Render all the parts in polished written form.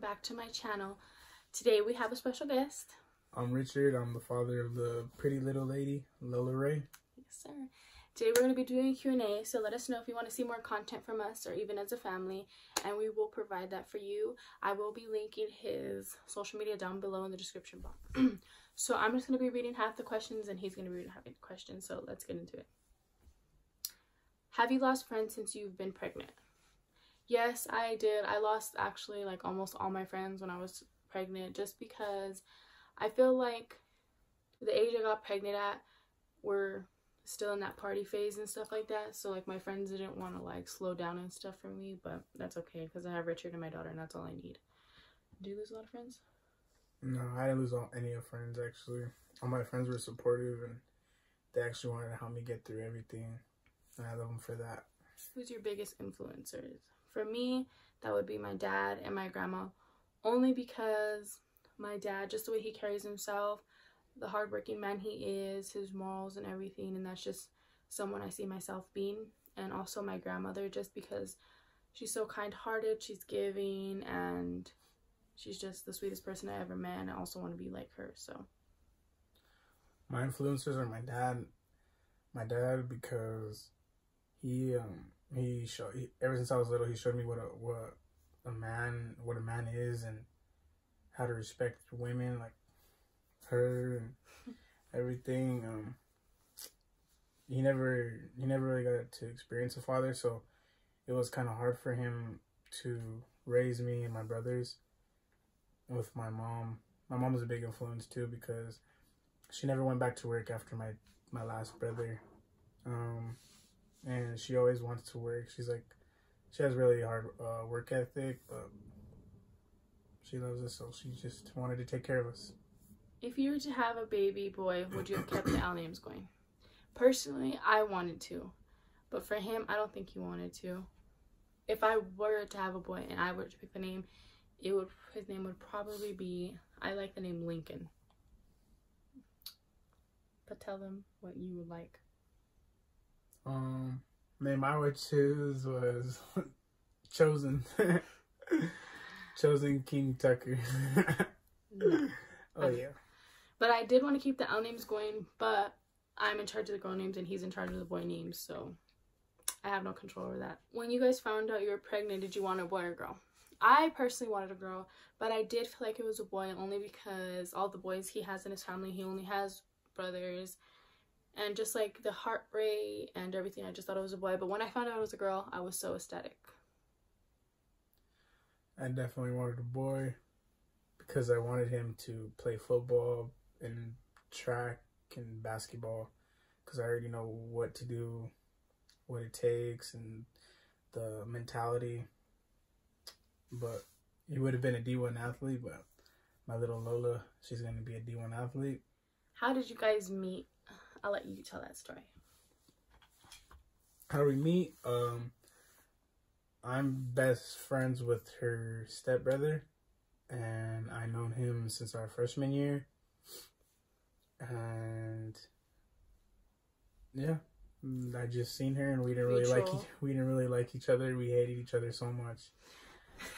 back to my channel. Today we have a special guest. I'm Richard. I'm the father of the pretty little lady, Lola Ray. Yes, sir. Today we're going to be doing a Q&A, so let us know if you want to see more content from us or even as a family, and we will provide that for you. I will be linking his social media down below in the description box. So I'm just going to be reading half the questions and he's going to be reading half the questions, so let's get into it. Have you lost friends since you've been pregnant? Yes, I did. I lost actually like almost all my friends when I was pregnant, just because I feel like the age I got pregnant at, we're still in that party phase and stuff like that. So like my friends didn't want to like slow down and stuff for me, but that's okay because I have Richard and my daughter and that's all I need. Do you lose a lot of friends? No, I didn't lose any of friends actually. All my friends were supportive and they actually wanted to help me get through everything. And I love them for that. Who's your biggest influencers? For me, that would be my dad and my grandma. Only because my dad, just the way he carries himself, the hardworking man he is, his morals and everything, and that's just someone I see myself being. And also my grandmother, just because she's so kind-hearted, she's giving, and she's just the sweetest person I ever met, and I also want to be like her. So my influencers are my dad. My dad, because ever since I was little, he showed me what a man is and how to respect women like her and everything. He never really got to experience a father, so it was kind of hard for him to raise me and my brothers. With my mom, my mom was a big influence too, because she never went back to work after my last brother. And she always wants to work. She has really hard work ethic, but she loves us, so she just wanted to take care of us. If you were to have a baby boy, would you have kept the L names going? Personally, I wanted to, but for him, I don't think he wanted to. If I were to have a boy and I were to pick the name, his name would probably be, I like the name Lincoln. But tell them what you would like. Name I would choose was Chosen. Chosen King Tucker. No. Oh yeah. But I did want to keep the L names going, but I'm in charge of the girl names and he's in charge of the boy names, so I have no control over that. When you guys found out you were pregnant, did you want a boy or a girl? I personally wanted a girl, but I did feel like it was a boy only because all the boys he has in his family, he only has brothers. And just like the heart rate and everything, I just thought it was a boy. But when I found out it was a girl, I was so ecstatic. I definitely wanted a boy because I wanted him to play football and track and basketball, because I already know what to do, what it takes, and the mentality. But he would have been a D1 athlete, but my little Lola, she's going to be a D1 athlete. How did you guys meet? I'll let you tell that story. How do we meet? I'm best friends with her stepbrother, and I've known him since our freshman year. And yeah, I just seen her, and we didn't really like each other. We hated each other so much.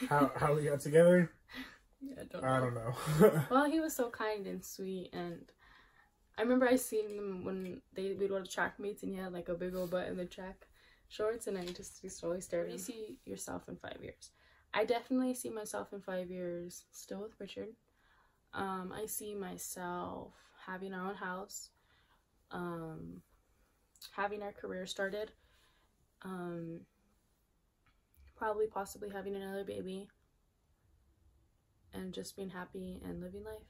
How we got together? Yeah, I don't know. Well, he was so kind and sweet, and I remember I seen him when we'd go to track meets and he had like a big old butt in the track shorts, and I just always stared at him. Where do you see yourself in 5 years? I definitely see myself in 5 years still with Richard. I see myself having our own house, having our career started, probably possibly having another baby, and just being happy and living life.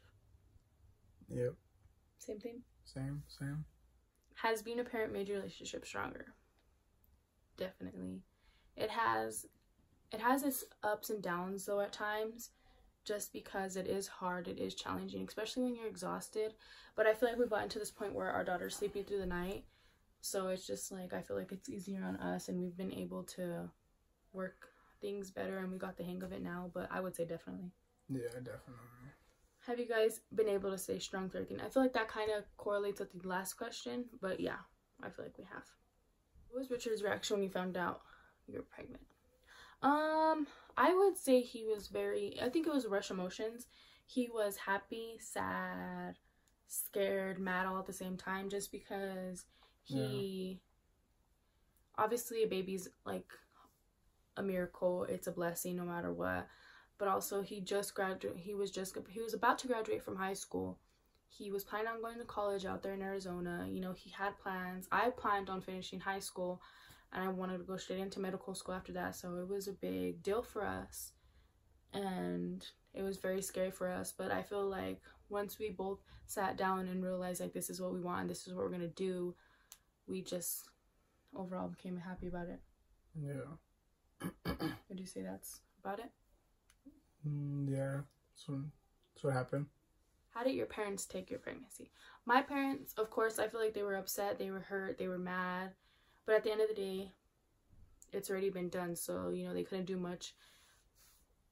Yep. Same thing? Same. Has being a parent made your relationship stronger? Definitely. It has its ups and downs though at times, just because it is hard, it is challenging, especially when you're exhausted. But I feel like we've gotten to this point where our daughter's sleeping through the night, so it's just like I feel like it's easier on us, and we've been able to work things better, and we got the hang of it now. But I would say definitely. Yeah, definitely. Have you guys been able to stay strong through everything? I feel like that kind of correlates with the last question, but yeah, I feel like we have. What was Richard's reaction when you found out you were pregnant? I would say he was very, I think it was rush emotions. He was happy, sad, scared, mad all at the same time, just because he, obviously a baby's like a miracle. It's a blessing no matter what. But also he was about to graduate from high school. He was planning on going to college out there in Arizona. You know, he had plans. I planned on finishing high school, and I wanted to go straight into medical school after that. So it was a big deal for us, and it was very scary for us. But I feel like once we both sat down and realized like this is what we want, this is what we're gonna do, we just overall became happy about it. Yeah. Would you say that's about it? Yeah. So that's what happened. How did your parents take your pregnancy? My parents, of course, I feel like they were upset, they were hurt, they were mad. But at the end of the day, it's already been done. So, you know, they couldn't do much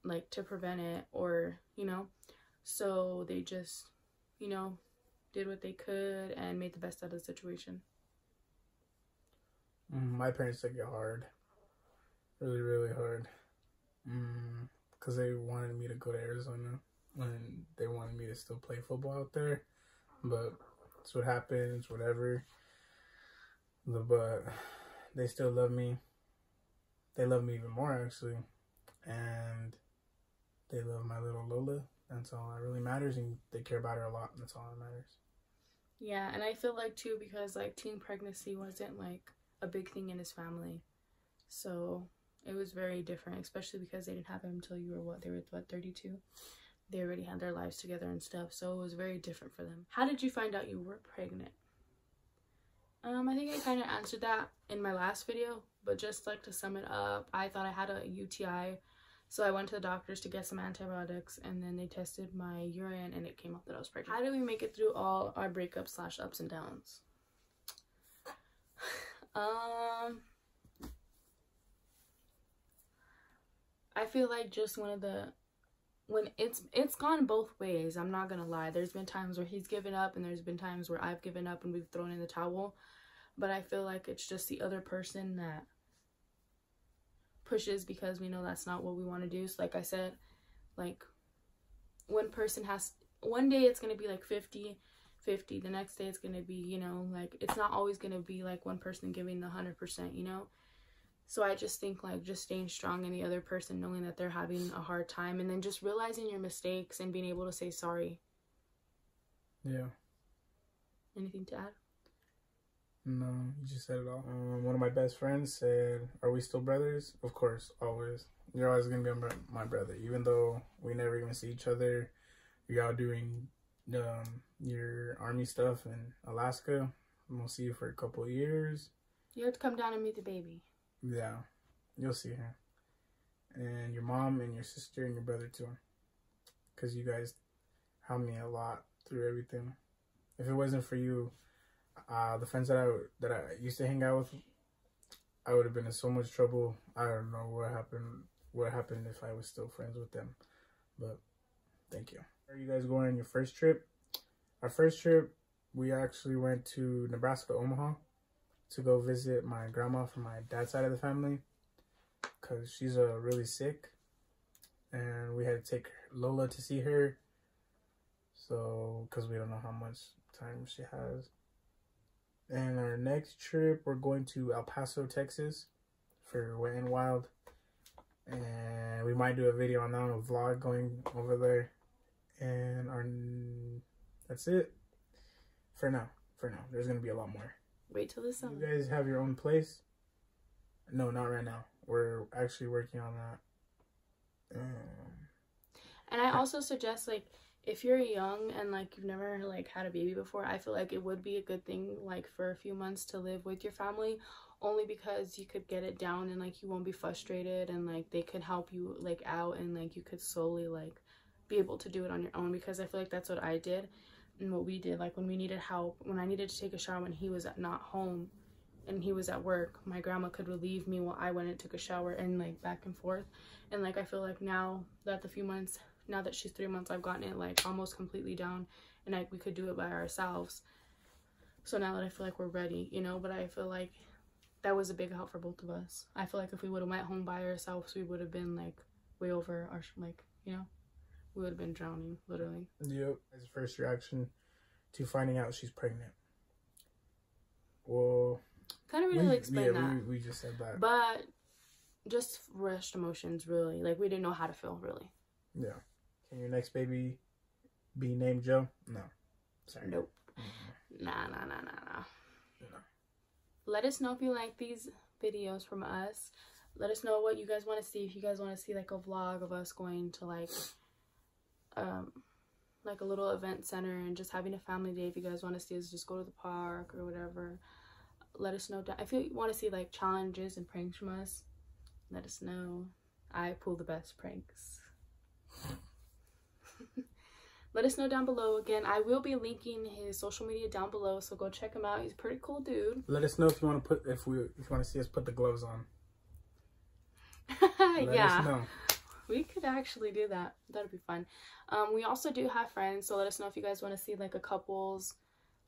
like to prevent it, or, you know. So they just, you know, did what they could and made the best out of the situation. My parents took it hard. Really, really hard. Because they wanted me to go to Arizona. And they wanted me to still play football out there. But that's what happens, whatever. But they still love me. They love me even more, actually. And they love my little Lola. That's all that really matters. And they care about her a lot. And that's all that matters. Yeah, and I feel like, too, because, like, teen pregnancy wasn't, like, a big thing in his family. So it was very different, especially because they didn't have him until you were, what, they were, what, 32? They already had their lives together and stuff, so it was very different for them. How did you find out you were pregnant? I think I kind of answered that in my last video, but just like to sum it up, I thought I had a UTI, so I went to the doctors to get some antibiotics, and then they tested my urine, and it came up that I was pregnant. How did we make it through all our breakups / ups and downs? I feel like just when it's gone both ways. I'm not gonna lie, there's been times where he's given up, and there's been times where I've given up and we've thrown in the towel. But I feel like it's just the other person that pushes, because we know that's not what we want to do. So like I said, like one day it's gonna be like 50-50, the next day it's gonna be, you know, like it's not always gonna be like one person giving the 100%, you know. So I just think like just staying strong in the other person, knowing that they're having a hard time, and then just realizing your mistakes and being able to say sorry. Yeah. Anything to add? No, you just said it all. One of my best friends said, "Are we still brothers?" Of course, always. You're always going to be my brother, even though we never even see each other. You're out doing your army stuff in Alaska. We'll see you for a couple of years. You have to come down and meet the baby. Yeah, you'll see her. And your mom and your sister and your brother too. Because you guys helped me a lot through everything. If it wasn't for you, the friends that I used to hang out with, I would have been in so much trouble. I don't know what happened if I was still friends with them. But thank you. Are you guys going on your first trip? Our first trip, we actually went to Nebraska, Omaha, to go visit my grandma from my dad's side of the family, because she's really sick, and we had to take Lola to see her, so because we don't know how much time she has. And our next trip, we're going to El Paso, Texas for Wet n Wild, and we might do a video on that, a vlog going over there. And that's it for now. There's gonna be a lot more. Wait till the summer. You guys have your own place? No, not right now. We're actually working on that. And I also suggest, like, if you're young and like you've never like had a baby before, I feel like it would be a good thing like for a few months to live with your family, only because you could get it down and like you won't be frustrated, and like they could help you like out, and like you could slowly like be able to do it on your own. Because I feel like that's what I did and what we did. Like when we needed help, when I needed to take a shower when he was not home and he was at work, my grandma could relieve me while I went and took a shower, and like back and forth. And like I feel like now that now that she's 3 months, I've gotten it like almost completely down, and like we could do it by ourselves. So now that I feel like we're ready, you know. But I feel like that was a big help for both of us. I feel like if we would have went home by ourselves, we would have been like way over our, like, you know, we would have been drowning, literally. Yep. His first reaction to finding out she's pregnant. Well, kind of really explain that. We just said that. But just rushed emotions, really. Like, we didn't know how to feel, really. Yeah. Can your next baby be named Joe? No. Sorry. Nope. Mm-hmm. Nah. No. Let us know if you like these videos from us. Let us know what you guys want to see. If you guys want to see like a vlog of us going to like a little event center and just having a family day. If you guys want to see us just go to the park or whatever, let us know. If you want to see like challenges and pranks from us, let us know. I pull the best pranks. Let us know down below. Again, I will be linking his social media down below, so go check him out. He's a pretty cool dude. Let us know if you want to if you want to see us put the gloves on. Let us know. We could actually do that. That'd be fun. We also do have friends, so let us know if you guys want to see like a couples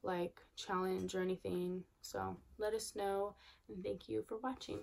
like challenge or anything. So let us know, and thank you for watching.